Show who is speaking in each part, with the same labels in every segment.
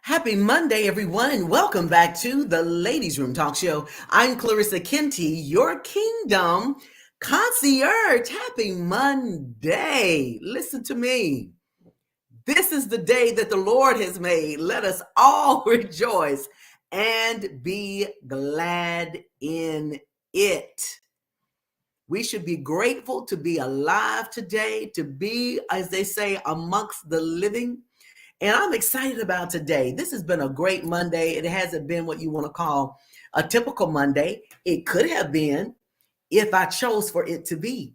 Speaker 1: Happy Monday, everyone, and welcome back to the Ladies Room Talk Show. I'm Clarissa Kenty, your kingdom concierge. Happy Monday. Listen to me. This is the day that the Lord has made. Let us all rejoice and be glad in it. We should be grateful to be alive today, to be, as they say, amongst the living. And I'm excited about today. This has been a great Monday. It hasn't been what you want to call a typical Monday. It could have been if I chose for it to be.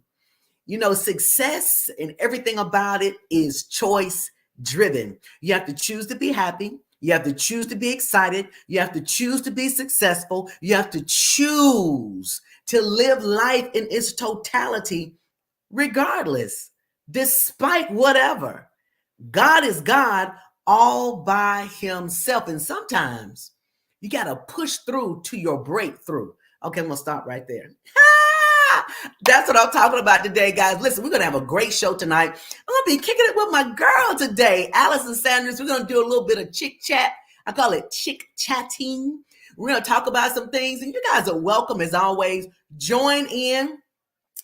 Speaker 1: You know, success and everything about it is choice driven. You have to choose to be happy. You have to choose to be excited. You have to choose to be successful. You have to choose to live life in its totality, regardless, despite whatever. God is God all by himself. And sometimes you got to push through to your breakthrough. Okay, I'm going to stop right there. That's what I'm talking about today, guys. Listen, we're going to have a great show tonight. I'm going to be kicking it with my girl today, Allison Sanders. We're going to do a little bit of chick chat. I call it chick chatting. We're going to talk about some things, and you guys are welcome, as always. Join in.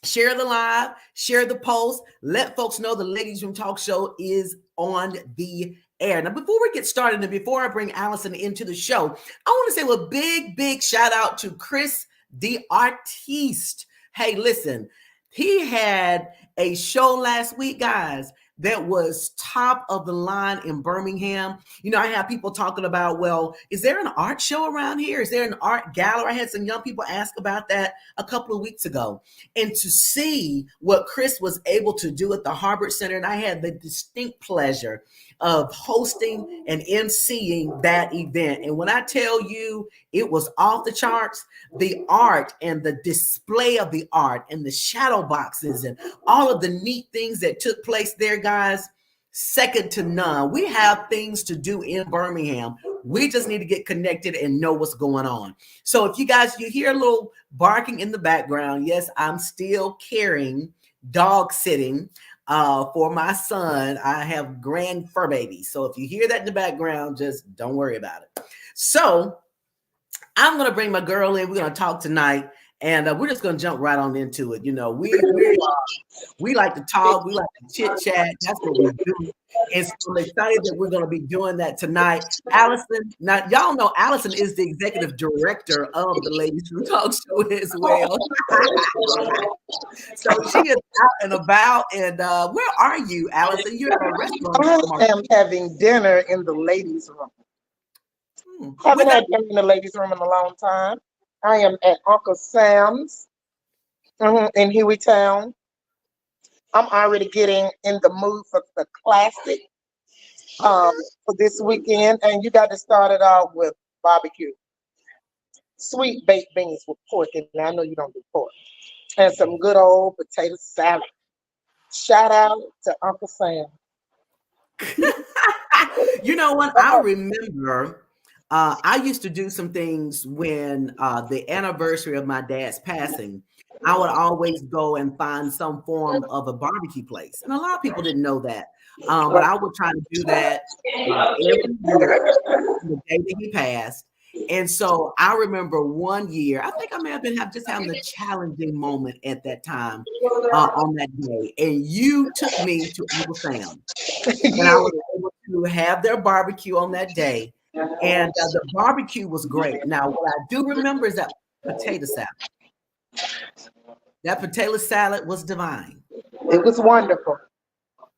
Speaker 1: Share the live, share the post, let folks know the Ladies Room Talk Show is on the air. Now, before we get started and before I bring Allison into the show, I want to say a big shout out to Chris the Artiste. Hey, listen, he had a show last week, guys, that was top of the line in Birmingham. You know, I have people talking about, well, is there an art show around here? Is there an art gallery? I had some young people ask about that a couple of weeks ago. And to see what Chris was able to do at the Harbor Center, and I had the distinct pleasure of hosting and emceeing that event. And when I tell you it was off the charts, the art and the display of the art and the shadow boxes and all of the neat things that took place there, guys, second to none. We have things to do in Birmingham. We just need to get connected and know what's going on. So if you guys, you hear a little barking in the background, yes, I'm still caring, dog sitting for my son. I have grand fur babies. So if you hear that in the background, just don't worry about it. So I'm going to bring my girl in. We're going to talk tonight. And we're just going to jump right on into it. You know, we like to talk. We like to chit chat. That's what we do. And so I'm excited that we're going to be doing that tonight. Allison, now y'all know Allison is the executive director of the Ladies Room Talk Show as well. So she is out and about. And where are you, Allison? You're at a restaurant.
Speaker 2: I am having dinner in the ladies' room. Haven't had dinner in the ladies' room in a long time. I am at Uncle Sam's in Hueytown. I'm already getting in the mood for the classic for this weekend. And you got to start it off with barbecue. Sweet baked beans with pork. And I know you don't do pork. And some good old potato salad. Shout out to Uncle Sam.
Speaker 1: You know what? I remember I used to do some things when the anniversary of my dad's passing. I would always go and find some form of a barbecue place. And a lot of people didn't know that. But I would try to do that every year, the day that he passed. And so I remember one year, I think I may have been just having a challenging moment at that time on that day. And you took me to Uncle Sam. And I was able to have their barbecue on that day. And the barbecue was great. Now, what I do remember is that potato salad. That potato salad was divine.
Speaker 2: It was wonderful.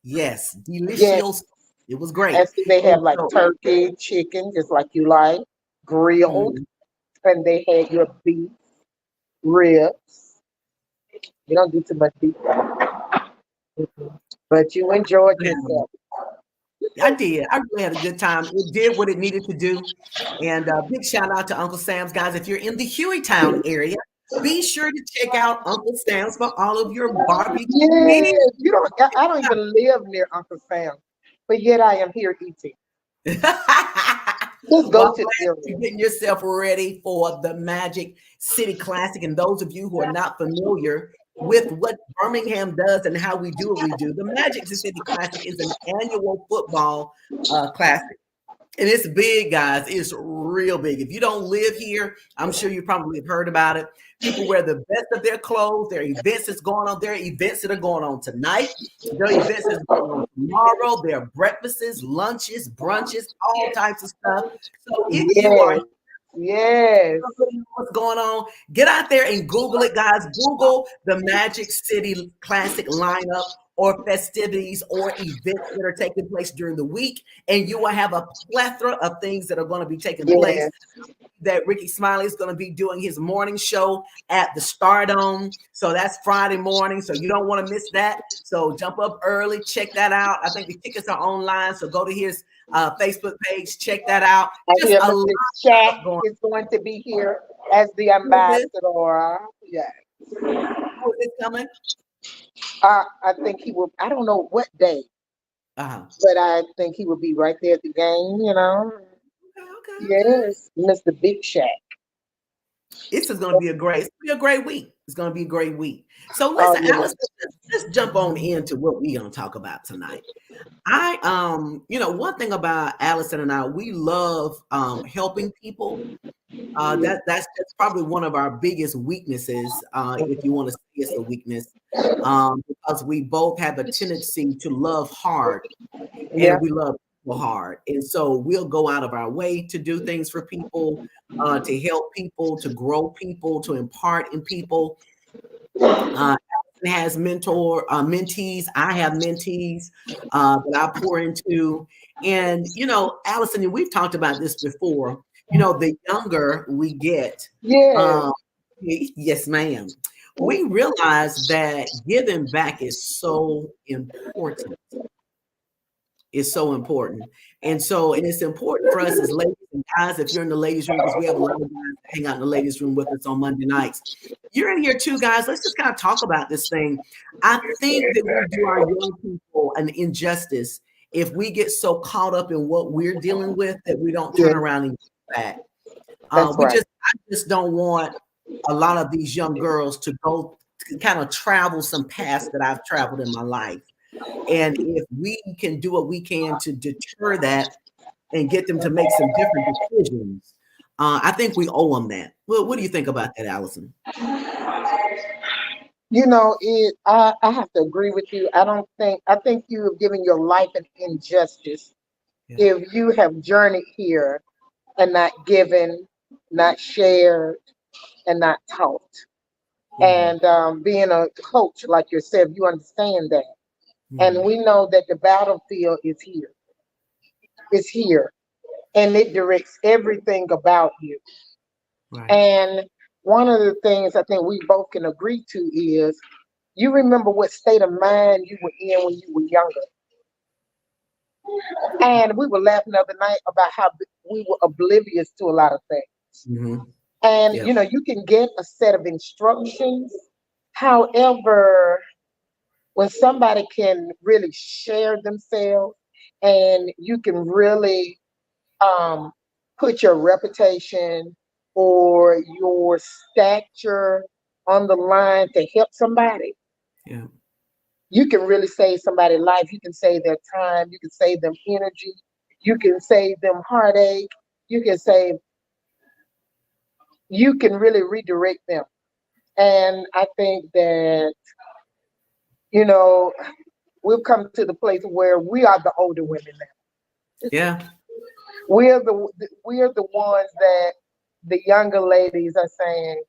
Speaker 1: Yes, delicious.
Speaker 2: Yes.
Speaker 1: It was great.
Speaker 2: And they have like turkey, chicken, just like you like, grilled. And they had your beef, ribs. You don't do too much beef. But you enjoyed yourself.
Speaker 1: I did. I really had a good time. It did what it needed to do. And big shout out to Uncle Sam's, guys. If you're in the Hueytown area, be sure to check out Uncle Sam's for all of your barbecue.
Speaker 2: Yes. I don't even live near Uncle Sam's, but yet I am here eating. Just go to the area.
Speaker 1: Getting yourself ready for the Magic City Classic. And those of you who are not familiar with what Birmingham does and how we do what we do, the Magic City Classic is an annual football classic. And it's big, guys. It's real big. If you don't live here, I'm sure you probably have heard about it. People wear the best of their clothes. There are events that's going on. There are events that are going on tonight. There are events that's going on tomorrow. There are breakfasts, lunches, brunches, all types of stuff. So if you are
Speaker 2: Yes.
Speaker 1: what's going on, get out there and Google it, guys. Google the Magic City Classic lineup or festivities or events that are taking place during the week, and you will have a plethora of things that are going to be taking place. That Ricky Smiley is going to be doing his morning show at the Stardome. So that's Friday morning. So you don't want to miss that. So jump up early, check that out. I think the tickets are online. So go to his Facebook page, check that out.
Speaker 2: Just a Mr. Shaq is going to be here as the ambassador. Yes.
Speaker 1: Who is coming?
Speaker 2: I think he will. I don't know what day, but I think he will be right there at the game. You know. Okay. Yes, Mr. Big Shaq.
Speaker 1: This is going to be a great week. It's going to be a great week. So listen, Allison, let's jump on into what we're going to talk about tonight. One thing about Allison and I, we love helping people. That's probably one of our biggest weaknesses, if you want to see it's a weakness, because we both have a tendency to love hard, and we love people hard, and so we'll go out of our way to do things for people, to help people, to grow people, to impart in people. Allison has mentees. I have mentees that I pour into, and Allison, we've talked about this before. The younger we get, yes, ma'am, we realize that giving back is so important. It's so important. And it's important for us as ladies and guys, if you're in the ladies' room, because we have a lot of guys that hang out in the ladies' room with us on Monday nights. You're in here too, guys. Let's just kind of talk about this thing. I think that we do our young people an injustice if we get so caught up in what we're dealing with that we don't turn around and get back. I just don't want a lot of these young girls to go to kind of travel some paths that I've traveled in my life. And if we can do what we can to deter that and get them to make some different decisions, I think we owe them that. Well, what do you think about that, Allison?
Speaker 2: I have to agree with you. I think you have given your life an injustice if you have journeyed here and not given, not shared, and not taught. And being a coach like yourself, you understand that. And we know that the battlefield is here. It's here. And it directs everything about you. Right. And one of the things I think we both can agree to is you remember what state of mind you were in when you were younger. And we were laughing the other night about how we were oblivious to a lot of things. And, you can get a set of instructions. However, when somebody can really share themselves and you can really put your reputation or your stature on the line to help somebody, you can really save somebody's life. You can save their time. You can save them energy. You can save them heartache. You can really redirect them. And I think that, we've come to the place where we are the older women now.
Speaker 1: Yeah.
Speaker 2: We're the ones that the younger ladies are saying,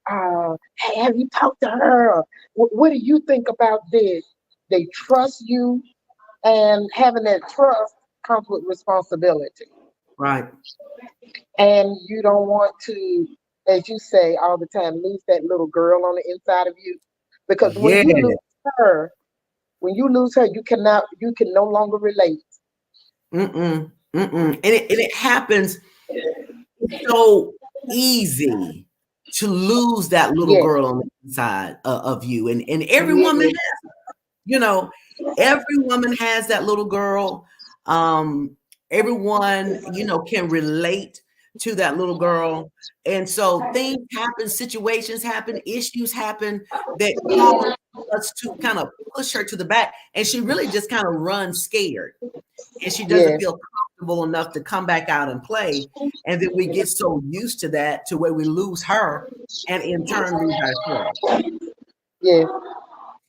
Speaker 2: hey, have you talked to her? What do you think about this? They trust you, and having that trust comes with responsibility.
Speaker 1: Right.
Speaker 2: And you don't want to, as you say all the time, lose that little girl on the inside of you. Because when you lose her, you can no longer relate.
Speaker 1: And it happens so easy to lose that little girl on the inside of you. And every woman has, every woman has that little girl. Everyone, can relate to that little girl. And so things happen, situations happen, issues happen that cause us to kind of push her to the back. And she really just kind of runs scared. And she doesn't feel comfortable enough to come back out and play. And then we get so used to that to where we lose her and in turn lose ourselves.
Speaker 2: Yes.
Speaker 1: I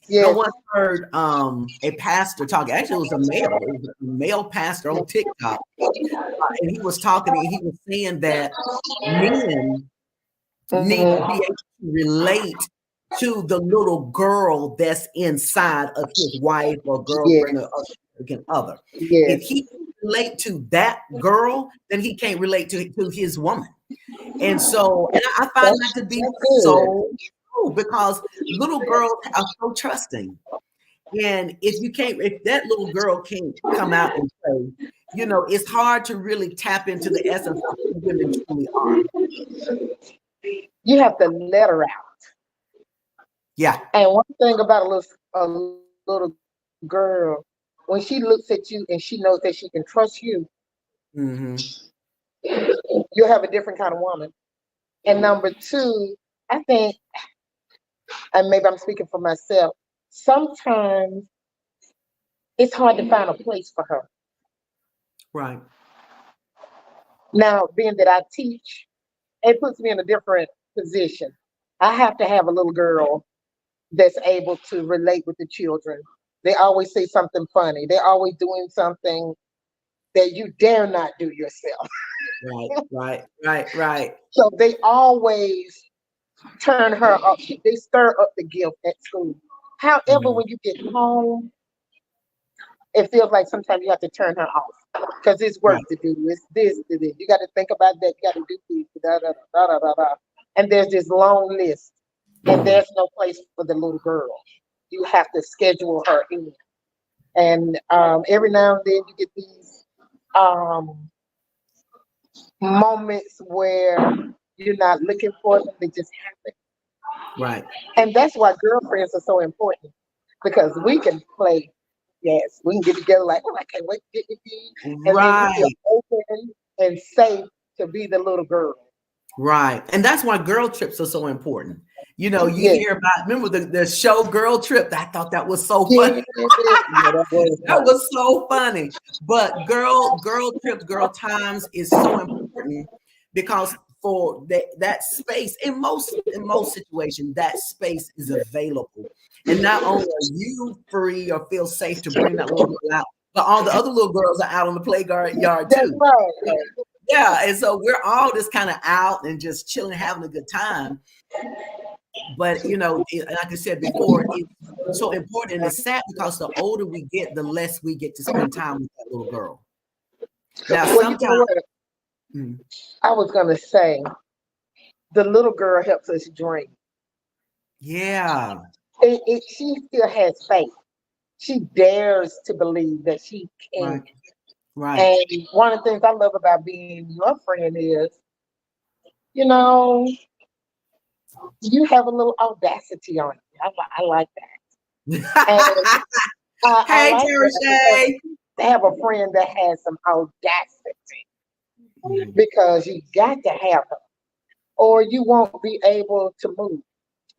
Speaker 2: Yes.
Speaker 1: once heard a pastor talk. Actually, it was a male pastor on TikTok, and he was talking. And he was saying that men need to be able to relate to the little girl that's inside of his wife or girlfriend
Speaker 2: Yes.
Speaker 1: or significant other.
Speaker 2: Yes.
Speaker 1: If he can relate to that girl, then he can't relate to his woman. And so, and I find that to be so true because little girls are so trusting. And if that little girl can't come out and play, it's hard to really tap into the essence of who women truly are.
Speaker 2: You have to let her out.
Speaker 1: Yeah.
Speaker 2: And one thing about a little girl, when she looks at you and she knows that she can trust you,
Speaker 1: Mm-hmm.
Speaker 2: you'll have a different kind of woman. And number two, I think, and maybe I'm speaking for myself, sometimes it's hard to find a place for her.
Speaker 1: Right.
Speaker 2: Now, being that I teach, it puts me in a different position. I have to have a little girl that's able to relate with the children. They always say something funny. They're always doing something that you dare not do yourself.
Speaker 1: Right.
Speaker 2: So they always turn her up. They stir up the gift at school. However,
Speaker 1: Mm-hmm.
Speaker 2: when you get home, it feels like sometimes you have to turn her off because it's work
Speaker 1: Right.
Speaker 2: to do. It's this to do. You got to think about that. You got to do this. Da, da, da, da, da, da. And there's this long list, and there's no place for the little girl. You have to schedule her in. And every now and then you get these um, moments where you're not looking for them; they just happen.
Speaker 1: Right.
Speaker 2: And that's why girlfriends are so important because we can play. Yes, we can get together like, oh, I can't wait to get with you. And then you feel
Speaker 1: Right.
Speaker 2: open and safe to be the little girl.
Speaker 1: Right. And that's why girl trips are so important. You
Speaker 2: Yes.
Speaker 1: hear about, remember the show Girl Trip? I thought that was so
Speaker 2: Yeah,
Speaker 1: funny.
Speaker 2: yeah, that was
Speaker 1: That was so funny. But girl trips, girl times is so important because for that space in most situations, that space is available. And not only are you free or feel safe to bring that little girl out, but all the other little girls are out on the playground yard
Speaker 2: that's
Speaker 1: too.
Speaker 2: right.
Speaker 1: Yeah, and so we're all just kind of out and just chilling, having a good time. But like I said before, it's so important and it's sad because the older we get, the less we get to spend time with that little girl. Now,
Speaker 2: Well, you know
Speaker 1: sometimes,
Speaker 2: what?
Speaker 1: mm,
Speaker 2: I was gonna say the little girl helps us dream.
Speaker 1: yeah,
Speaker 2: She still has faith. She dares to believe that she can.
Speaker 1: right, right.
Speaker 2: And one of the things I love about being your friend is, you know, you have a little audacity on you. I like that. And I
Speaker 1: Hey,
Speaker 2: like
Speaker 1: Tara
Speaker 2: that because
Speaker 1: Shay.
Speaker 2: to have a friend that has some audacity
Speaker 1: Mhm.
Speaker 2: because you got to have her or you won't be able to move.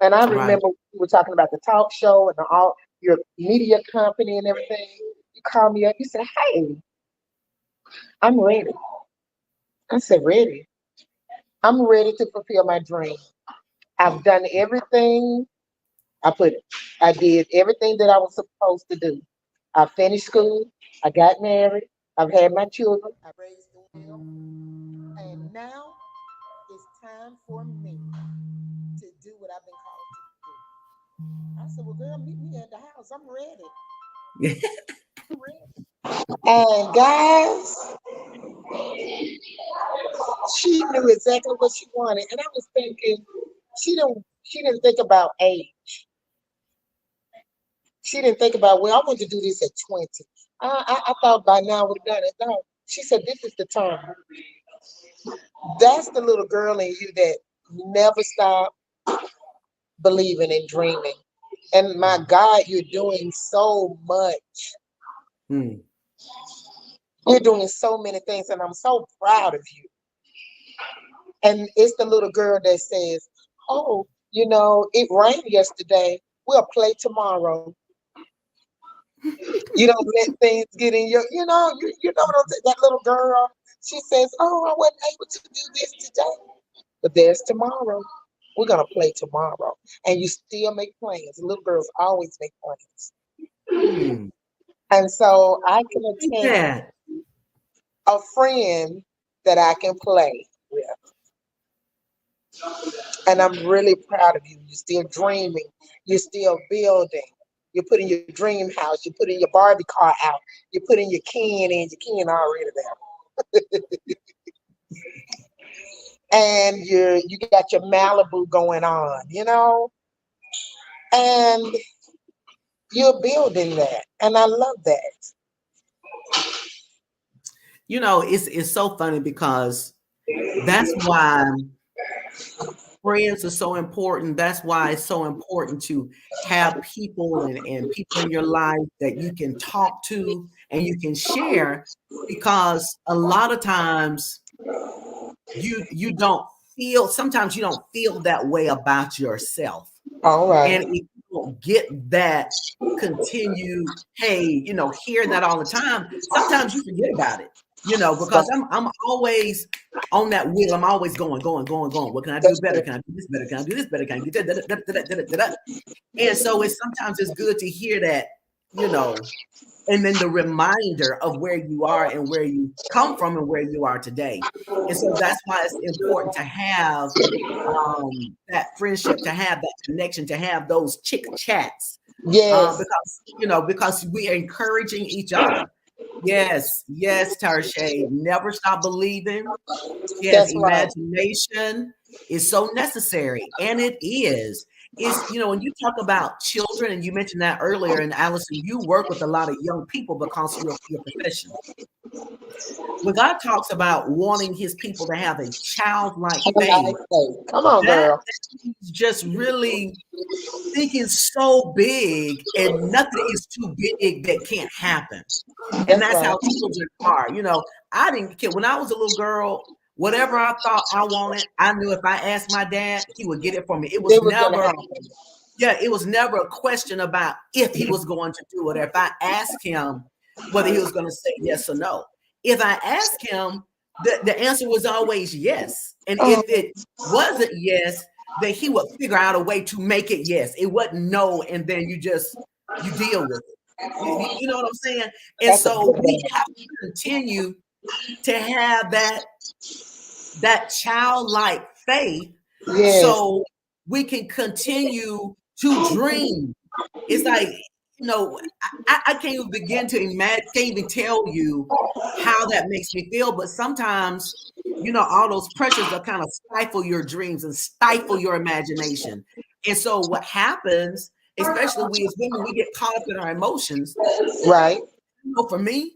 Speaker 2: And I
Speaker 1: Right.
Speaker 2: remember we were talking about the talk show and all your media company and everything. You called me up, you said, hey, I'm ready. I said, ready. I'm ready to fulfill my dream. I've done everything. I put I did everything that I was supposed to do. I finished school, I got married, I've had my children, I raised them well, and now it's time for me to do what I've been called to do. I said, well, girl, meet me at the house. I'm ready. I'm ready. And guys, she knew exactly what she wanted. And I was thinking, she didn't think about age. She didn't think about, well, I want to do this at 20. I thought by now I would have done it. No. She said, this is the time. That's the little girl in you that never stop believing and dreaming. And my God, you're doing so much.
Speaker 1: Mm.
Speaker 2: You're doing so many things, and I'm so proud of you. And it's the little girl that says, oh, it rained yesterday. We'll play tomorrow. You don't let things get in your, you know what I'm saying? That little girl, she says, "Oh, I wasn't able to do this today, but there's tomorrow. We're gonna play tomorrow." And you still make plans. Little girls always make plans.
Speaker 1: Hmm.
Speaker 2: And so I can
Speaker 1: Like
Speaker 2: attend
Speaker 1: that.
Speaker 2: a friend that I can play with. And I'm really proud of you. You're still dreaming. You're still building. You're putting your dream house. You're putting your Barbie car out. You're putting your can in. Your can already there. And you got your Malibu going on, and you're building that. And I love that.
Speaker 1: It's so funny because that's why friends are so important. That's why it's so important to have people and people in your life that you can talk to and you can share, because a lot of times you don't feel, sometimes you don't feel that way about yourself.
Speaker 2: All
Speaker 1: And
Speaker 2: right.
Speaker 1: if you don't get that continue, hey, hearing that all the time, sometimes you forget about it, because I'm always on that wheel. I'm always going, going, going, going. What can I do
Speaker 2: That's
Speaker 1: better?
Speaker 2: good.
Speaker 1: Can I do this better? Can I do this better? Can I do that? Da, da, da, da, da, da, da. And so sometimes it's good to hear that, and then the reminder of where you are and where you come from and where you are today. And so that's why it's important to have that friendship, to have that connection, to have those chick chats,
Speaker 2: Yes,
Speaker 1: because we are encouraging each other. Yes, yes, Tarshay, never stop believing. Yes,
Speaker 2: that's right.
Speaker 1: imagination is so necessary, and it is. Is when you talk about children, and you mentioned that earlier, and Allison, you work with a lot of young people because of your profession. When God talks about wanting His people to have a childlike
Speaker 2: And I
Speaker 1: faith,
Speaker 2: say, come on,
Speaker 1: that
Speaker 2: girl.
Speaker 1: is just really thinking so big, and nothing is too big that can't happen. And
Speaker 2: That's
Speaker 1: that's
Speaker 2: right.
Speaker 1: how children are. I didn't care when I was a little girl. Whatever I thought I wanted, I knew if I asked my dad, he would get it for me. It was
Speaker 2: It was gonna
Speaker 1: never,
Speaker 2: happen.
Speaker 1: yeah, it was never a question about if he was going to do it, or if I asked him whether he was going to say yes or no. If I asked him, the answer was always yes. And
Speaker 2: Oh,
Speaker 1: if it wasn't yes, then he would figure out a way to make it yes. It wasn't no, and then you deal with it. You know what I'm saying? And
Speaker 2: that's a
Speaker 1: so
Speaker 2: good
Speaker 1: we
Speaker 2: one.
Speaker 1: have to continue to have that childlike faith,
Speaker 2: Yes.
Speaker 1: so we can continue to dream. It's like, I can't even begin to imagine, can't even tell you how that makes me feel. But sometimes, all those pressures that kind of stifle your dreams and stifle your imagination. And so what happens, especially we as women, we get caught up in our emotions.
Speaker 2: Right.
Speaker 1: For me,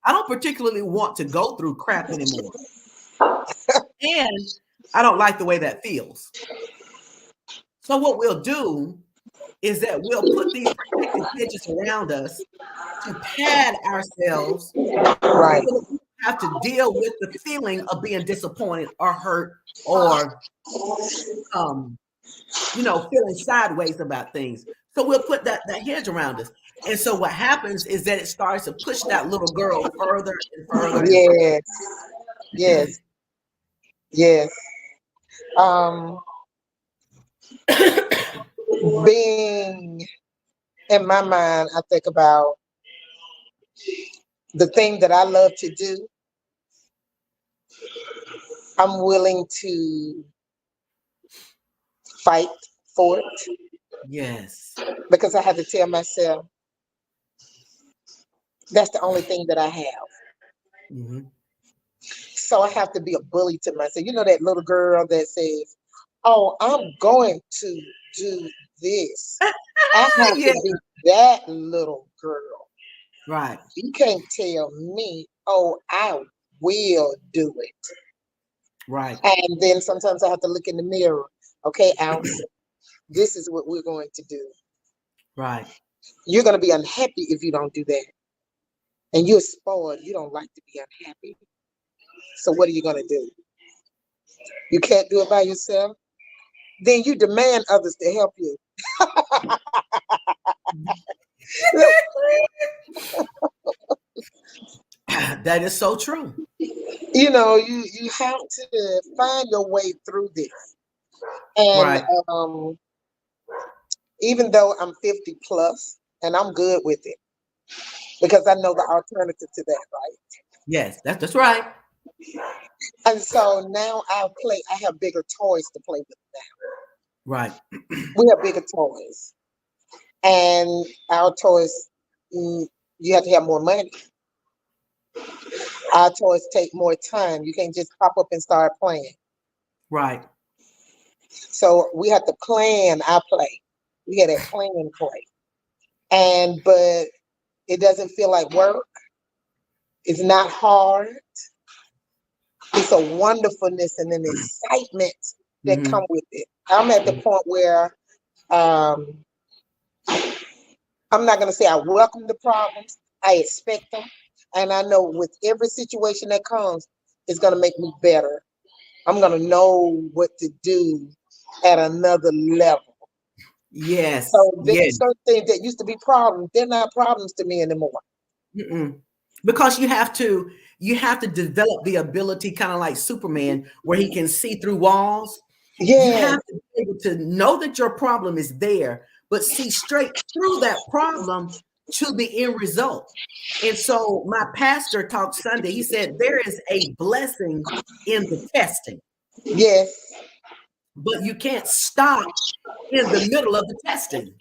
Speaker 1: I don't particularly want to go through crap anymore. And I don't like the way that feels. So what we'll do is that we'll put these protective hedges around us to pad ourselves
Speaker 2: Right.
Speaker 1: so that we don't have to deal with the feeling of being disappointed or hurt, or um, feeling sideways about things. So we'll put that hedge around us. And so what happens is that it starts to push that little girl further and further and
Speaker 2: Yes. Yes. Yes. Um, being in my mind, I think about the thing that I love to do. I'm willing to fight for it
Speaker 1: yes.
Speaker 2: because I have to tell myself that's the only thing that I have.
Speaker 1: Mhm.
Speaker 2: So I have to be a bully to myself. You know that little girl that says, "Oh, I'm going to do this." I have
Speaker 1: Yeah.
Speaker 2: to be that little girl.
Speaker 1: Right.
Speaker 2: You can't tell me, "Oh, I will do it."
Speaker 1: Right.
Speaker 2: And then sometimes I have to look in the mirror. Okay, Allison, this is what we're going to do.
Speaker 1: Right.
Speaker 2: You're going to be unhappy if you don't do that. And you're spoiled. You don't like to be unhappy. So what are you going to do? You can't do it by yourself? Then you demand others to help you.
Speaker 1: That is so true.
Speaker 2: You know, you have to find your way through this. And
Speaker 1: Right.
Speaker 2: even though I'm 50 plus, and I'm good with it because I know the alternative to that, right?
Speaker 1: Yes, that's right.
Speaker 2: And so now I have bigger toys to play with now.
Speaker 1: Right.
Speaker 2: We have bigger toys. And our toys, you have to have more money. Our toys take more time. You can't just pop up and start playing.
Speaker 1: Right.
Speaker 2: So we have to plan our play. We got that plan play. But it doesn't feel like work. It's not hard. It's a wonderfulness and an excitement that
Speaker 1: Mm-hmm.
Speaker 2: come with it. I'm at the point where um, I'm not going to say I welcome the problems. I expect them. And I know with every situation that comes, it's going to make me better. I'm going to know what to do at another level.
Speaker 1: Yes.
Speaker 2: So
Speaker 1: Yes.
Speaker 2: certain things that used to be problems, they're not problems to me anymore.
Speaker 1: Mm-mm. Because you have to develop the ability, kind of like Superman, where he can see through walls. You
Speaker 2: Yeah,
Speaker 1: have to be able to know that your problem is there, but see straight through that problem to the end result. And so my pastor talked Sunday. He said there is a blessing in the testing,
Speaker 2: yes,
Speaker 1: but you can't stop in the middle of the testing.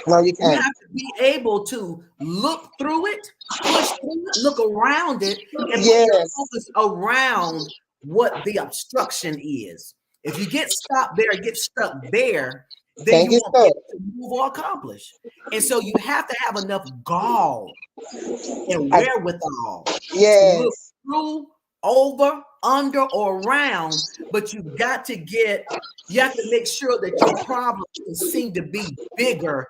Speaker 2: no, you
Speaker 1: You
Speaker 2: can't.
Speaker 1: have to be able to look through it, push through it, look around it, and put your
Speaker 2: Yes,
Speaker 1: focus around what the obstruction is. If you get stopped there, get stuck there, then
Speaker 2: can't
Speaker 1: you
Speaker 2: get
Speaker 1: won't be
Speaker 2: stuck.
Speaker 1: able to move or accomplish. And so you have to have enough gall and
Speaker 2: I,
Speaker 1: wherewithal to look
Speaker 2: yes,
Speaker 1: through, over, under, or around, but you have to make sure that your problem can seem to be bigger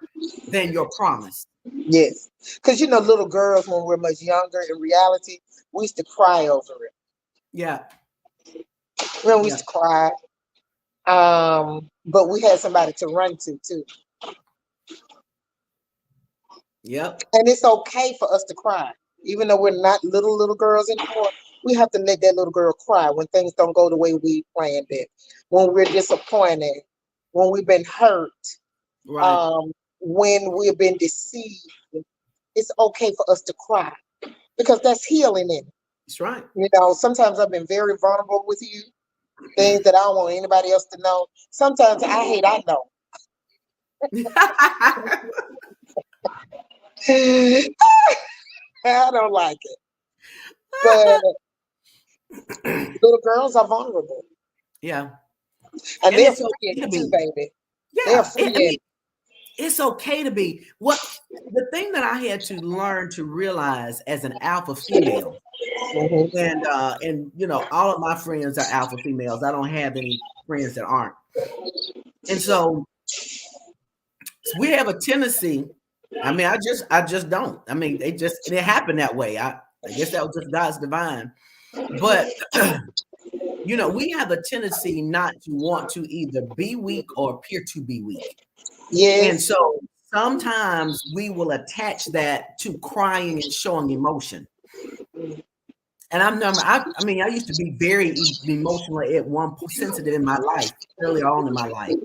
Speaker 1: than your promise.
Speaker 2: yes. Because little girls when we're much younger, in reality, we used to cry over it.
Speaker 1: Yeah,
Speaker 2: We
Speaker 1: yeah,
Speaker 2: used to cry. But we had somebody to run to too.
Speaker 1: yep,
Speaker 2: And it's okay for us to cry. Even though we're not little girls anymore, we have to let that little girl cry when things don't go the way we planned it, when we're disappointed, when we've been hurt,
Speaker 1: right.
Speaker 2: um, when we've been deceived. It's okay for us to cry because that's healing in it.
Speaker 1: That's right.
Speaker 2: Sometimes I've been very vulnerable with you, things that I don't want anybody else to know. Sometimes I know. I don't like it. But little girls are vulnerable.
Speaker 1: Yeah,
Speaker 2: And
Speaker 1: and
Speaker 2: they're
Speaker 1: it's
Speaker 2: free in
Speaker 1: okay to
Speaker 2: it too,
Speaker 1: be.
Speaker 2: baby. They're
Speaker 1: Yeah,
Speaker 2: free
Speaker 1: I
Speaker 2: in
Speaker 1: mean, it's okay to be. What the thing that I had to learn to realize as an alpha female,
Speaker 2: it.
Speaker 1: and all of my friends are alpha females. I don't have any friends that aren't, and so we have a tendency. I mean, I just don't. I mean, it happened that way. I guess that was just God's divine. But we have a tendency not to want to either be weak or appear to be weak. And
Speaker 2: Yes.
Speaker 1: so sometimes we will attach that to crying and showing emotion. And I mean, I used to be very emotional at sensitive in my life, early on in my life.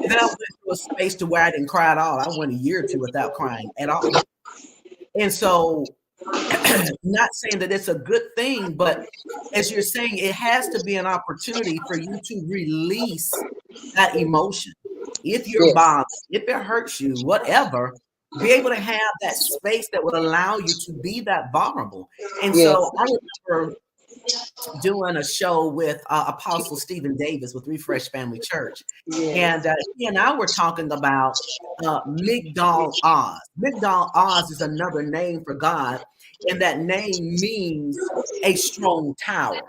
Speaker 1: And then I went through a space to where I didn't cry at all. I went a year or two without crying at all. And so, not saying that it's a good thing, but as you're saying, it has to be an opportunity for you to release that emotion. If you're
Speaker 2: Yes.
Speaker 1: bothered, if it hurts you, whatever, be able to have that space that would allow you to be that vulnerable. And
Speaker 2: Yes.
Speaker 1: so I remember doing a show with Apostle Stephen Davis with Refresh Family Church.
Speaker 2: Yes.
Speaker 1: And he and I were talking about Migdal Oz. Migdal Oz is another name for God, and that name means a strong tower.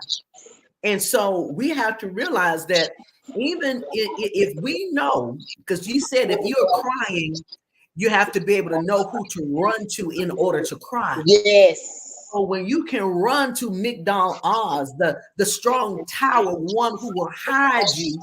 Speaker 1: And so we have to realize that even if we know, because you said if you're crying, you have to be able to know who to run to in order to cry.
Speaker 2: Yes.
Speaker 1: So when you can run to Migdal Oz, the strong tower, one who will hide you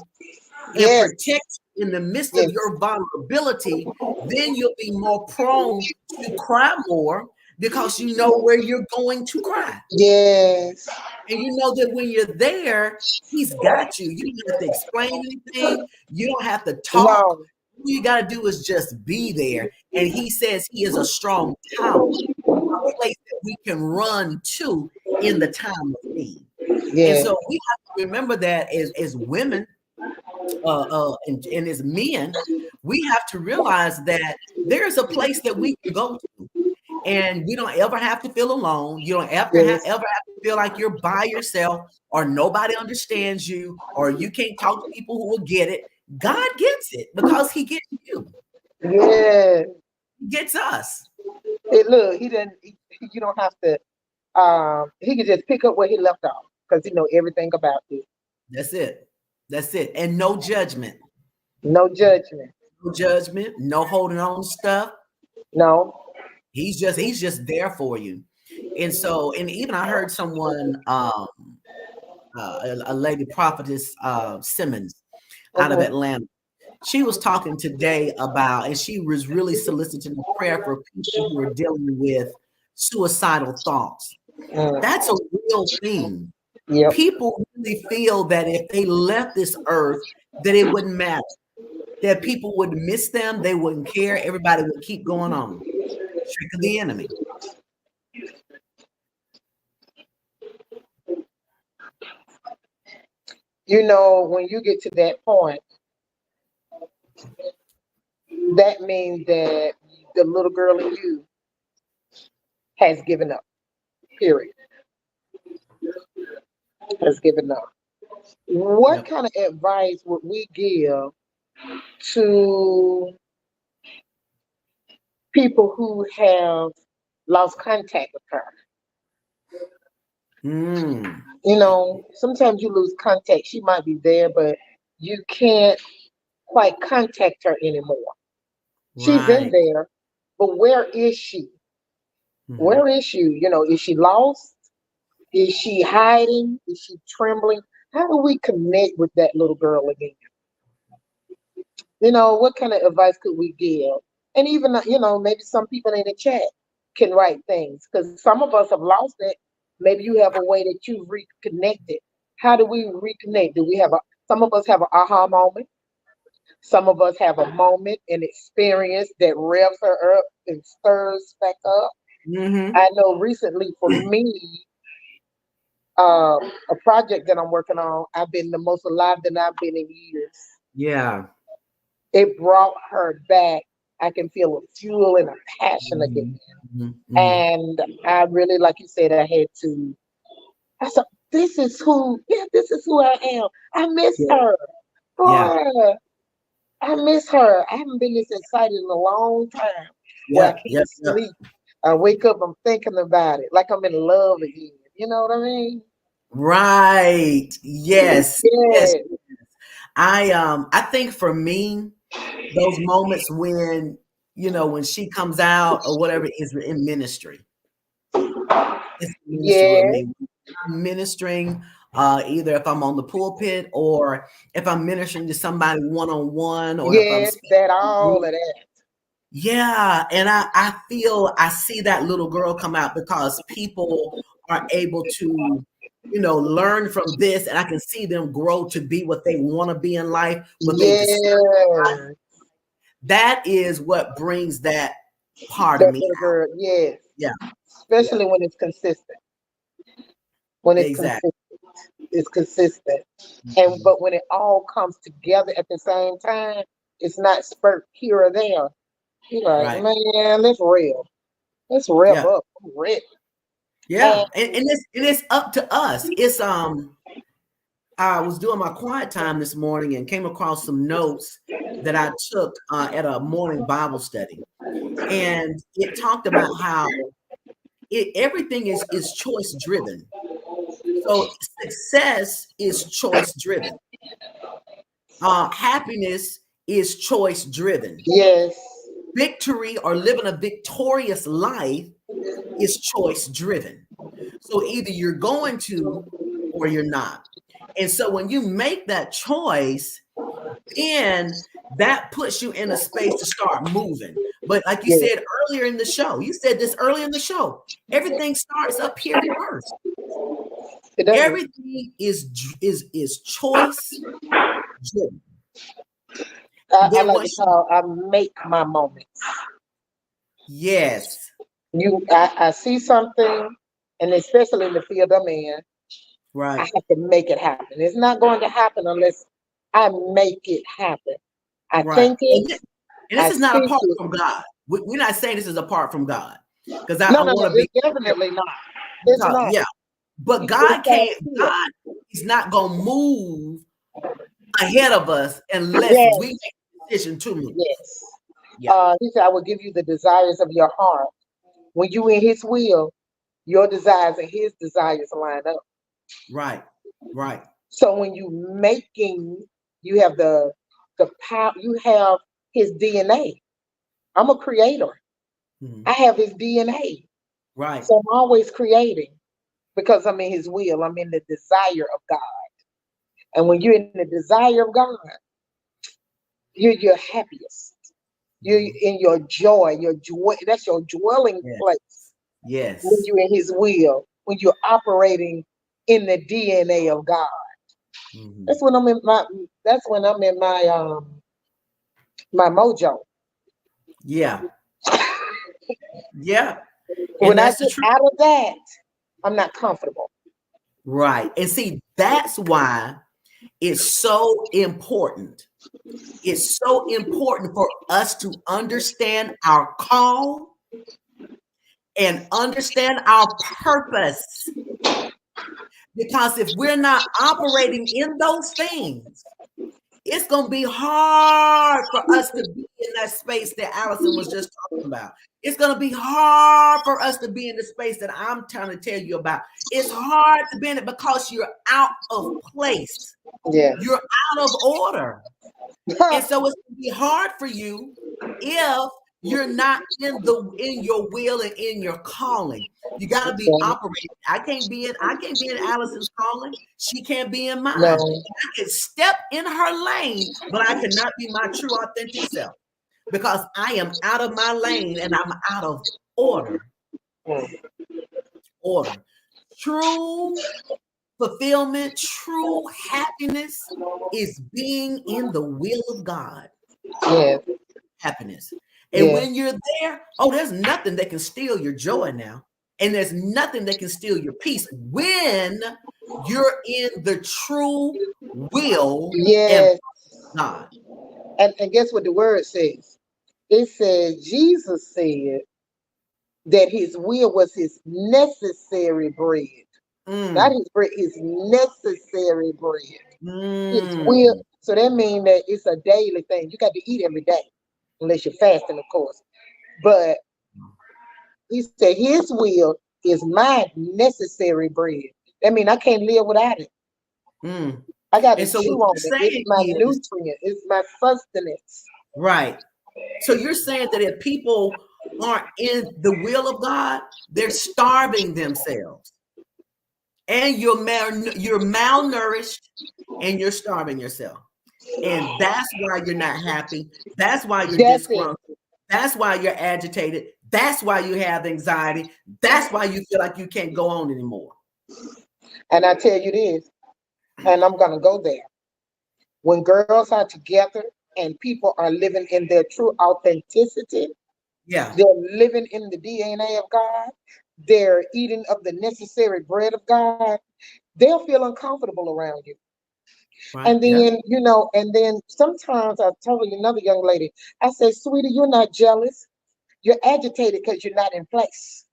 Speaker 1: and
Speaker 2: Yes.
Speaker 1: protect you in the midst of
Speaker 2: Yes.
Speaker 1: your vulnerability, then you'll be more prone to cry more because you know where you're going to cry.
Speaker 2: Yes.
Speaker 1: And you know that when you're there, he's got you. You don't have to explain anything. You don't have to talk.
Speaker 2: No.
Speaker 1: All you got to do is just be there. And he says he is a strong tower, a place that we can run to in the time of need. And
Speaker 2: Yes.
Speaker 1: so we have to remember that as women and as men, we have to realize that there's a place that we can go to. And we don't ever have to feel alone. You don't
Speaker 2: Yes.
Speaker 1: ever have to feel like you're by yourself or nobody understands you or you can't talk to people who will get it. God gets it because he gets you.
Speaker 2: Yes.
Speaker 1: He gets us.
Speaker 2: Look, he didn't. You don't have to. He can just pick up where he left off because he know everything about you.
Speaker 1: That's it. That's it. And no judgment.
Speaker 2: No judgment.
Speaker 1: No judgment. No holding on to stuff.
Speaker 2: No.
Speaker 1: He's just there for you. And so, and even I heard someone, a lady prophetess Simmons out of Atlanta. She was talking today about, and she was really soliciting a prayer for people who are dealing with suicidal thoughts. That's a real thing.
Speaker 2: Yep.
Speaker 1: People really feel that if they left this earth, that it wouldn't matter, that people would miss them, they wouldn't care, everybody would keep going on. Trick of the enemy.
Speaker 2: You know, when you get to that point, that means that the little girl in you has given up. Period. Has given up. What kind of advice would we give to people who have lost contact with her? You know, sometimes you lose contact. She might be there, but you can't quite contact her anymore. She's in there, but where is she? Where is she? You know, is she lost? Is she hiding? Is she trembling? How do we connect with that little girl again? You know, what kind of advice could we give? And even, you know, maybe some people in the chat can write things because some of us have lost it. Maybe you have a way that you've reconnected. How do we reconnect? Do we have some of us have an aha moment? Some of us have a moment, an experience that revs her up and stirs back up. I know recently for me, a project that I'm working on, I've been the most alive than I've been in years.
Speaker 1: Yeah.
Speaker 2: It brought her back. I can feel a fuel and a passion again. And I really, like you said, I said, this is who I am. I miss her. Boy, I miss her. I haven't been this excited in a long time. Where I can't sleep. I wake up, I'm thinking about it, like I'm in love again. You know what I mean?
Speaker 1: Right. Yes. Yes. I think for me, those moments when, you know, when she comes out or whatever is in ministry. It's ministry with me. I'm ministering, either if I'm on the pulpit or if I'm ministering to somebody one-on-one or if I'm
Speaker 2: that all of that.
Speaker 1: Yeah. And I see that little girl come out because people are able to, you know, learn from this, and I can see them grow to be what they want to be in life, what they decide. That is what brings that part of me
Speaker 2: little girl, yes.
Speaker 1: Yeah.
Speaker 2: Especially when it's consistent. When it's consistent. It's consistent. And but when it all comes together at the same time, it's not spurt here or there. You're like, man, let's rev. Let's rev up. I'm ready.
Speaker 1: Yeah. And it's up to us. It's I was doing my quiet time this morning and came across some notes that I took at a morning Bible study. And it talked about how everything is choice driven. So success is choice driven. Happiness is choice driven.
Speaker 2: Yes.
Speaker 1: Victory or living a victorious life is choice driven. So either you're going to or you're not. And so when you make that choice, then that puts you in a space to start moving. But like you
Speaker 2: Yes.
Speaker 1: said earlier in the show, you said this early in the show, everything starts up here first.
Speaker 2: It doesn't.
Speaker 1: Everything is choice driven.
Speaker 2: I like to call I make my moments.
Speaker 1: Yes.
Speaker 2: I see something, and especially in the field I'm in,
Speaker 1: Right.
Speaker 2: I have to make it happen. It's not going to happen unless I make it happen. I think it.
Speaker 1: And this is not apart from God. We're not saying this is apart from God. Because I want to be
Speaker 2: it's definitely not. It's not.
Speaker 1: Yeah. But God can't, God is not going to move ahead of us unless we make a decision to move.
Speaker 2: Yes. Yeah. He said, I will give you the desires of your heart. When you in his will, your desires and his desires line up.
Speaker 1: Right. Right.
Speaker 2: So when you making, you have the power, you have his DNA. I'm a creator. I have his DNA.
Speaker 1: Right.
Speaker 2: So I'm always creating because I'm in his will. I'm in the desire of God. And when you're in the desire of God, you're your happiest. You're in your joy, that's your dwelling place.
Speaker 1: Yes.
Speaker 2: When you're in his will, when you're operating in the DNA of God. That's when I'm in my my mojo.
Speaker 1: Yeah. Yeah.
Speaker 2: When I get out of that, I'm not comfortable.
Speaker 1: Right. And see, that's why it's so important. It's so important for us to understand our call and understand our purpose. Because if we're not operating in those things, it's going to be hard for us to be in that space that Allison was just talking about. It's going to be hard for us to be in the space that I'm trying to tell you about. It's hard to be in it because you're out of place.
Speaker 2: Yeah.
Speaker 1: You're out of order. And so it's going to be hard for you if you're not in your will and in your calling. You got to be operating. I can't be in Allison's calling. She can't be in mine. No. I can step in her lane, but I cannot be my true authentic self because I am out of my lane and I'm out of order. Order. True fulfillment, true happiness is being in the will of God.
Speaker 2: Yeah.
Speaker 1: Happiness. And when you're there, there's nothing that can steal your joy now. And there's nothing that can steal your peace when you're in the true will of God.
Speaker 2: And guess what the word says? It says Jesus said that his will was his necessary bread. Not his bread, his necessary bread. His will. So that means that it's a daily thing. You got to eat every day, unless you're fasting, of course. But he said his will is my necessary bread. That means I can't live without it. I got to chew on it. It's my nutrient. It's my sustenance.
Speaker 1: Right. So you're saying that if people aren't in the will of God, they're starving themselves. And you're malnourished and you're starving yourself. And that's why you're not happy. That's why you're disgruntled. That's why you're agitated. That's why you have anxiety. That's why you feel like you can't go on anymore.
Speaker 2: And I tell you this, and I'm going to go there. When girls are together and people are living in their true authenticity, they're living in the DNA of God, they're eating of the necessary bread of God, they'll feel uncomfortable around you. Right. And then, and then sometimes I told another young lady, I said, sweetie, you're not jealous. You're agitated because you're not in place.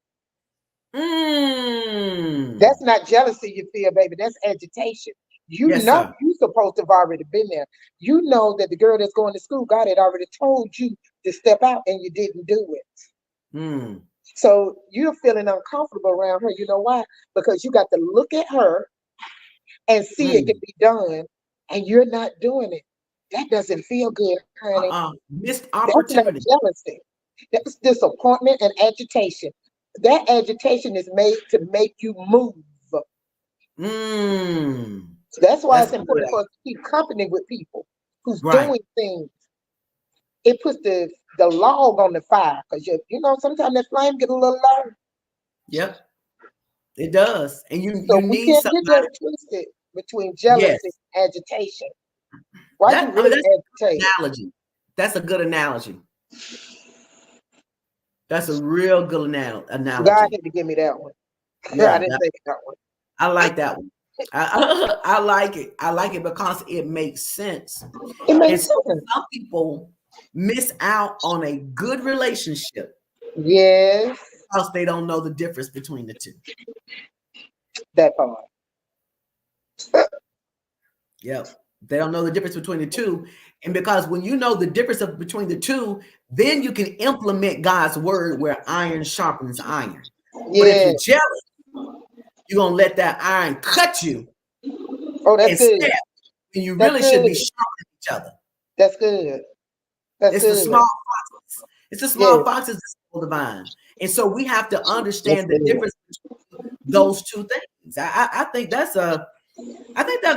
Speaker 2: That's not jealousy you feel, baby. That's agitation. You're supposed to have already been there. You know that the girl that's going to school, God had already told you to step out and you didn't do it. So you're feeling uncomfortable around her. You know why? Because you got to look at her and see it can be done, and you're not doing it. That doesn't feel good, honey.
Speaker 1: Missed opportunity.
Speaker 2: That's not jealousy. That's disappointment and agitation. That agitation is made to make you move. So that's why it's important for us to keep company with people. who's
Speaker 1: Right.
Speaker 2: doing things. It puts the log on the fire because sometimes that flame get a little low.
Speaker 1: Yep. It does. And you
Speaker 2: So we
Speaker 1: need
Speaker 2: can't get
Speaker 1: somebody.
Speaker 2: that twisted between
Speaker 1: Yes.
Speaker 2: jealousy and agitation. Why you
Speaker 1: That's
Speaker 2: really
Speaker 1: a good
Speaker 2: agitated?
Speaker 1: analogy. That's a good analogy. That's a real good
Speaker 2: God
Speaker 1: analogy.
Speaker 2: had to give me that one. I
Speaker 1: Yeah,
Speaker 2: didn't think that one.
Speaker 1: I like that one. I like it. I like it because it makes sense.
Speaker 2: It
Speaker 1: And
Speaker 2: makes
Speaker 1: so
Speaker 2: sense.
Speaker 1: some people miss out on a good relationship
Speaker 2: Yes,
Speaker 1: because they don't know the difference between the two.
Speaker 2: that part.
Speaker 1: Yep. They don't know the difference between the two. And because when you know the difference between the two, then you can implement God's word where iron sharpens iron. But if
Speaker 2: Yeah.
Speaker 1: you're jealous, you're going to let that iron cut you
Speaker 2: Oh, that's
Speaker 1: and
Speaker 2: good.
Speaker 1: stab. And you
Speaker 2: That's
Speaker 1: really should
Speaker 2: good.
Speaker 1: be sharpening each other.
Speaker 2: That's good. That's
Speaker 1: It's the
Speaker 2: good.
Speaker 1: small foxes. It's the
Speaker 2: Yes.
Speaker 1: small foxes that spoil the vine. And so we have to
Speaker 2: That's
Speaker 1: understand the
Speaker 2: good.
Speaker 1: difference between those two things. I think that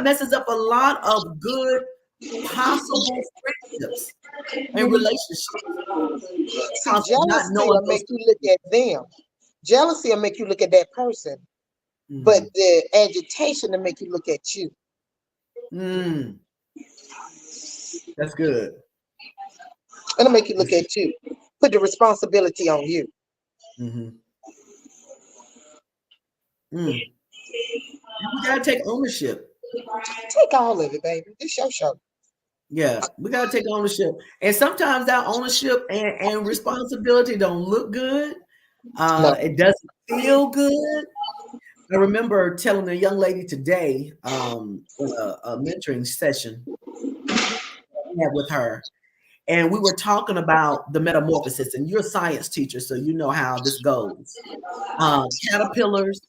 Speaker 1: messes up a lot of good possible friendships and relationships
Speaker 2: See,
Speaker 1: because of not
Speaker 2: jealousy
Speaker 1: knowing
Speaker 2: will
Speaker 1: those
Speaker 2: make you look at them. Jealousy will make you look at that person. But
Speaker 1: two.
Speaker 2: the agitation will make you look at you.
Speaker 1: That's good.
Speaker 2: It'll make you look at you. Put the responsibility on you.
Speaker 1: Mm-hmm. We gotta take ownership.
Speaker 2: Take all of it, baby. It's your show.
Speaker 1: Yeah, we gotta take ownership. And sometimes that ownership and responsibility don't look good.
Speaker 2: No.
Speaker 1: It doesn't feel good. I remember telling a young lady today in a mentoring session I had with her, and we were talking about the metamorphosis. And you're a science teacher, so you know how this goes. Caterpillars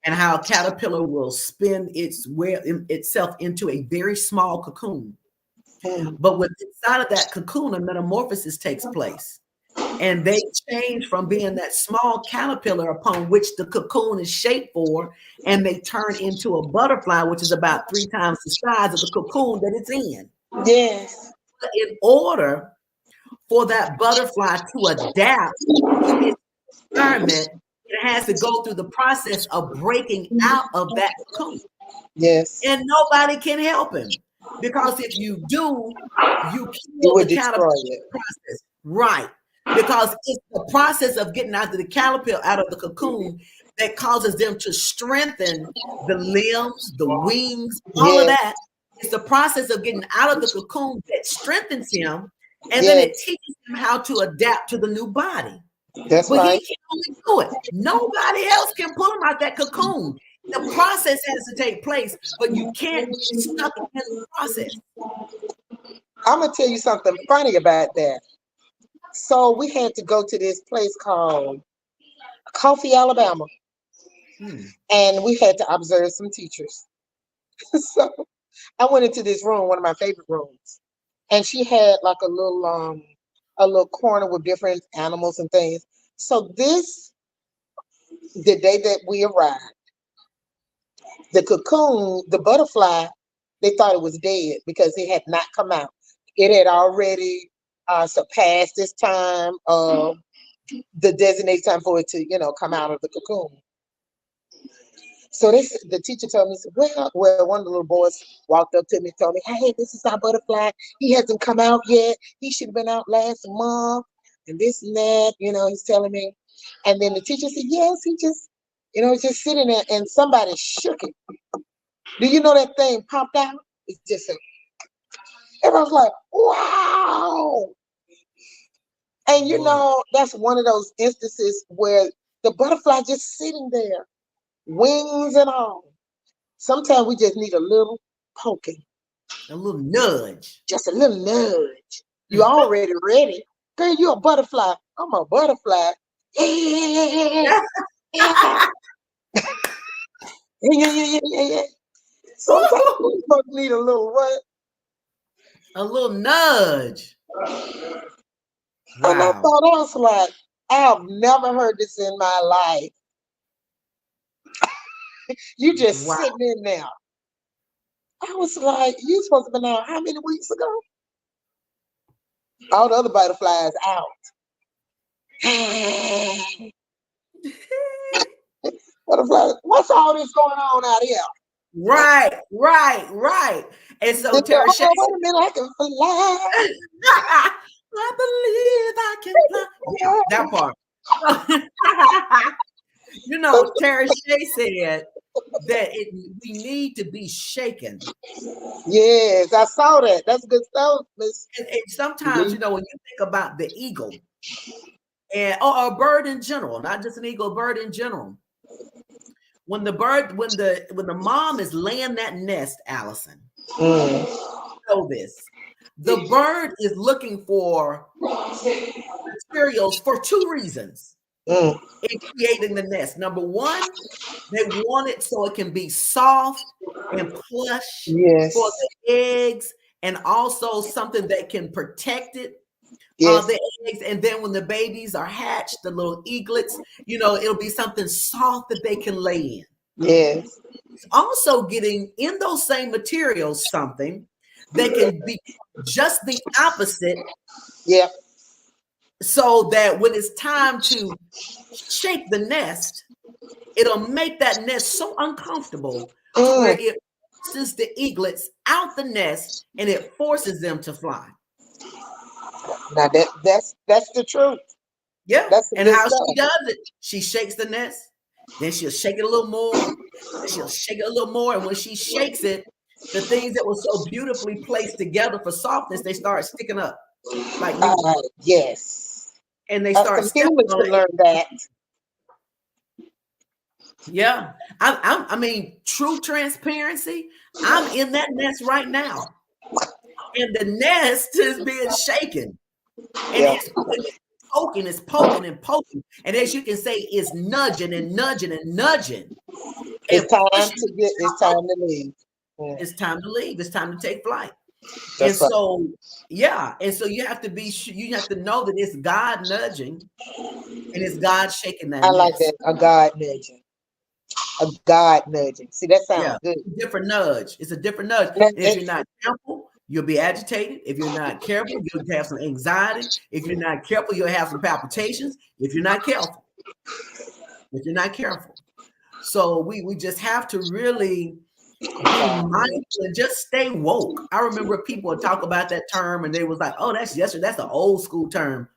Speaker 1: and how a caterpillar will spin itself into a very small cocoon. But with inside of that cocoon, a metamorphosis takes place. And they change from being that small caterpillar upon which the cocoon is shaped for, and they turn into a butterfly, which is about 3 times the size of the cocoon that it's in.
Speaker 2: Yes.
Speaker 1: In order for that butterfly to adapt to its environment, it has to go through the process of breaking out of that cocoon.
Speaker 2: Yes.
Speaker 1: And nobody can help him. Because if you do, you
Speaker 2: You
Speaker 1: kill
Speaker 2: would
Speaker 1: the
Speaker 2: destroy
Speaker 1: caterpillar
Speaker 2: it.
Speaker 1: process. Right. Because it's the process of getting out of the caterpillar, out of the cocoon, that causes them to strengthen the limbs, the wings, all of
Speaker 2: Yes.
Speaker 1: that. It's the process of getting out of the cocoon that strengthens him, and then it
Speaker 2: Yes.
Speaker 1: teaches him how to adapt to the new body.
Speaker 2: That's
Speaker 1: But he
Speaker 2: right.
Speaker 1: can only do it. Nobody else can pull him out that cocoon. The process has to take place, but you can't get stuck in the process.
Speaker 2: I'm gonna tell you something funny about that. So we had to go to this place called Coffee, Alabama, and we had to observe some teachers. So I went into this room, one of my favorite rooms, and she had like a little corner with different animals and things. So the day that we arrived, the cocoon, the butterfly, they thought it was dead because it had not come out. It had already surpassed this time of the designated time for it to, come out of the cocoon. So the teacher told me, well, one of the little boys walked up to me and told me, hey, this is our butterfly. He hasn't come out yet. He should have been out last month and this and that, he's telling me. And then the teacher said, yes, he just, just sitting there and somebody shook it. Do you know that thing popped out? It's just everyone's like, wow. And that's one of those instances where the butterfly just sitting there, wings and all. Sometimes we just need a little poking.
Speaker 1: A little nudge.
Speaker 2: Just a little nudge. You already ready. Girl, you a butterfly. I'm a butterfly. Yeah. Yeah. Sometimes we need a little what?
Speaker 1: A little nudge.
Speaker 2: Wow. And I thought, I was like, I've never heard this in my life. You just sitting in there. I was like, you supposed to be out how many weeks ago? All the other butterflies out. Butterflies, what's all this going on out here?
Speaker 1: Right. And so Tara Shay,
Speaker 2: wait a minute, I can fly.
Speaker 1: I believe I can fly. Yeah, that part. Tara Shay said that we need to be shaken.
Speaker 2: Yes, I saw that. That's good stuff, Miss.
Speaker 1: And sometimes, when you think about the eagle or a bird in general, not just an eagle, a bird in general. When the mom is laying that nest, Allison, know this. The bird is looking for materials for two reasons in creating the nest. Number one, they want it so it can be soft and plush for the eggs, and also something that can protect it. The eggs, and then when the babies are hatched, the little eaglets, it'll be something soft that they can lay in.
Speaker 2: Yes.
Speaker 1: Also getting in those same materials something that can be just the opposite.
Speaker 2: Yep.
Speaker 1: So that when it's time to shake the nest, it'll make that nest so uncomfortable where it forces the eaglets out the nest and it forces them to fly.
Speaker 2: Now that's the truth.
Speaker 1: Yeah. And how she does it, she shakes the nest, then she'll shake it a little more, then she'll shake it a little more. And when she shakes it, the things that were so beautifully placed together for softness, they start sticking up. Like
Speaker 2: yes.
Speaker 1: And they start
Speaker 2: stepping on it. Learn that.
Speaker 1: Yeah. I mean, true transparency. I'm in that nest right now. And the nest is being shaken. And it's poking, it's poking and poking. And as you can say, it's nudging and nudging and nudging.
Speaker 2: It's time to leave.
Speaker 1: Yeah. It's time to leave. It's time to take flight.
Speaker 2: That's
Speaker 1: and so, yeah. And so you have to know that it's God nudging and it's God shaking that.
Speaker 2: I like that. A God nudging. A God nudging. See, that sounds good.
Speaker 1: Different nudge. It's a different nudge. And if you're not careful, you'll be agitated. If you're not careful, you'll have some anxiety. If you're not careful, you'll have some palpitations. If you're not careful. So we just have to really be mindful and just stay woke. I remember people would talk about that term and they was like, oh, that's yesterday. That's an old school term.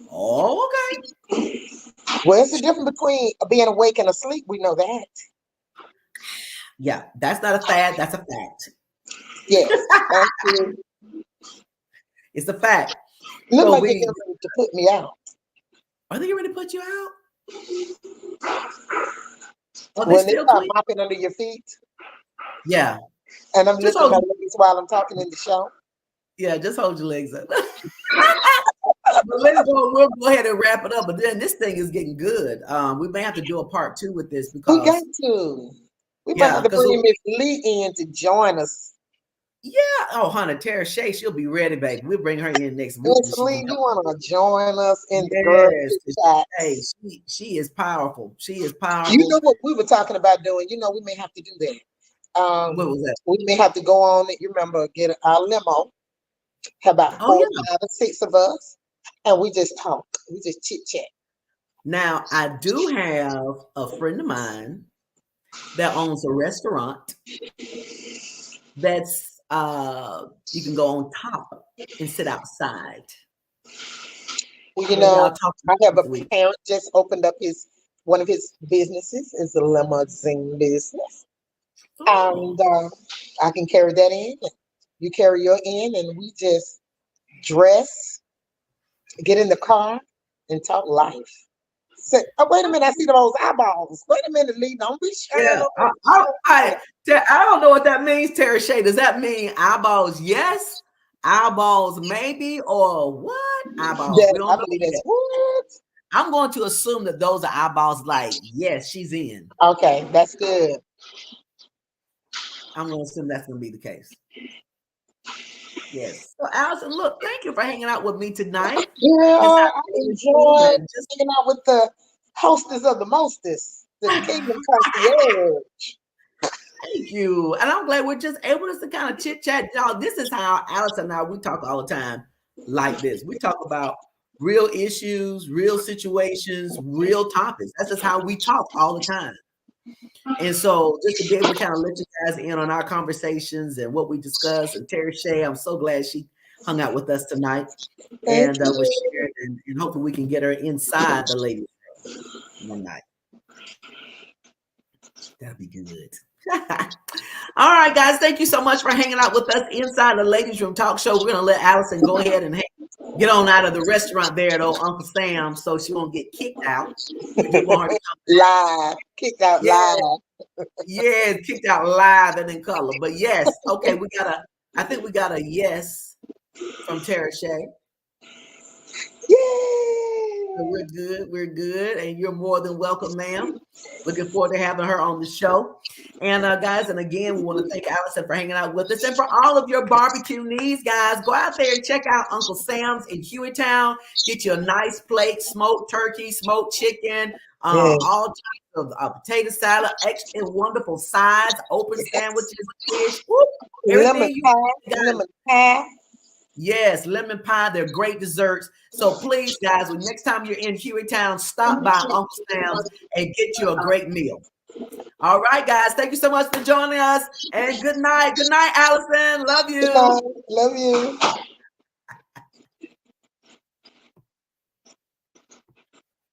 Speaker 1: Oh, okay.
Speaker 2: Well, it's the difference between being awake and asleep. We know that.
Speaker 1: Yeah, that's not a fad. That's a fact.
Speaker 2: Yes.
Speaker 1: It's a fact.
Speaker 2: Look like they're ready to put me out.
Speaker 1: Are they ready to put you out?
Speaker 2: When they start mopping under your feet.
Speaker 1: Yeah.
Speaker 2: And I'm lifting my legs while I'm talking in the show.
Speaker 1: Yeah, just hold your legs up. But we'll go ahead and wrap it up. But then this thing is getting good. We may have to do a part 2 with this because
Speaker 2: we got to. We might have to bring Miss Lee in to join us.
Speaker 1: Yeah. Oh, honey, Tara Shay, she'll be ready, baby. We'll bring her in next week.
Speaker 2: Miss Lee, you want to join us in the girl chat?
Speaker 1: Hey, she is powerful. She is powerful.
Speaker 2: You know what we were talking about doing? We may have to do that.
Speaker 1: What was that?
Speaker 2: We may have to go on. You remember, get our limo. Have about 4, 5, or 6 of us, and we just talk. We just chit chat.
Speaker 1: Now, I do have a friend of mine that owns a restaurant. That's you can go on top and sit outside.
Speaker 2: Well, I have a parent just opened up one of his businesses is a limousine business. And I can carry that in. You carry your in, and we just dress, get in the car, and talk life. Say, oh, wait a minute, I see those eyeballs. Wait a minute, Lee, don't be shy.
Speaker 1: Yeah, I don't know what that means, Tara Shay. Does that mean eyeballs yes, eyeballs maybe, or what? Eyeballs.
Speaker 2: Yeah, I believe that's what.
Speaker 1: I'm going to assume that those are eyeballs like, yes, she's in.
Speaker 2: Okay, that's good.
Speaker 1: I'm going to assume that's going to be the case. Yes. So, Allison, look, thank you for hanging out with me tonight.
Speaker 2: Yeah, I enjoyed just hanging out with the hostess of the mostest, the Kingdom Concierge.
Speaker 1: Thank you. And I'm glad we're just able to kind of chit chat. Y'all, this is how Allison and I, we talk all the time like this. We talk about real issues, real situations, real topics. That's just how we talk all the time. And so just to be able to kind of let you guys in on our conversations and what we discuss. And Terry Shea, I'm so glad she hung out with us tonight. And was shared, and hopefully we can get her inside the ladies' room one night. That'll be good. All right, guys. Thank you so much for hanging out with us inside the Ladies Room Talk Show. We're going to let Allison go ahead and get on out of the restaurant there at old Uncle Sam so she won't get kicked out.
Speaker 2: Live. Kicked out live.
Speaker 1: Yeah, kicked out live and in color. But yes, okay, I think we got a yes from Tara Shea.
Speaker 2: Yay!
Speaker 1: So we're good, and you're more than welcome, ma'am. Looking forward to having her on the show. And guys, and again, we want to thank Allison for hanging out with us. And for all of your barbecue needs, guys, go out there and check out Uncle Sam's in Hueytown. Get you a nice plate, smoked turkey, smoked chicken, all types of potato salad, extra wonderful sides, open sandwiches, fish, everything
Speaker 2: lemon pie.
Speaker 1: Yes, lemon pie. They're great desserts. So please, guys, when next time you're in Hueytown, stop by Uncle Sam's and get you a great meal. All right, guys. Thank you so much for joining us. And good night. Good night, Allison. Love you.
Speaker 2: Love you.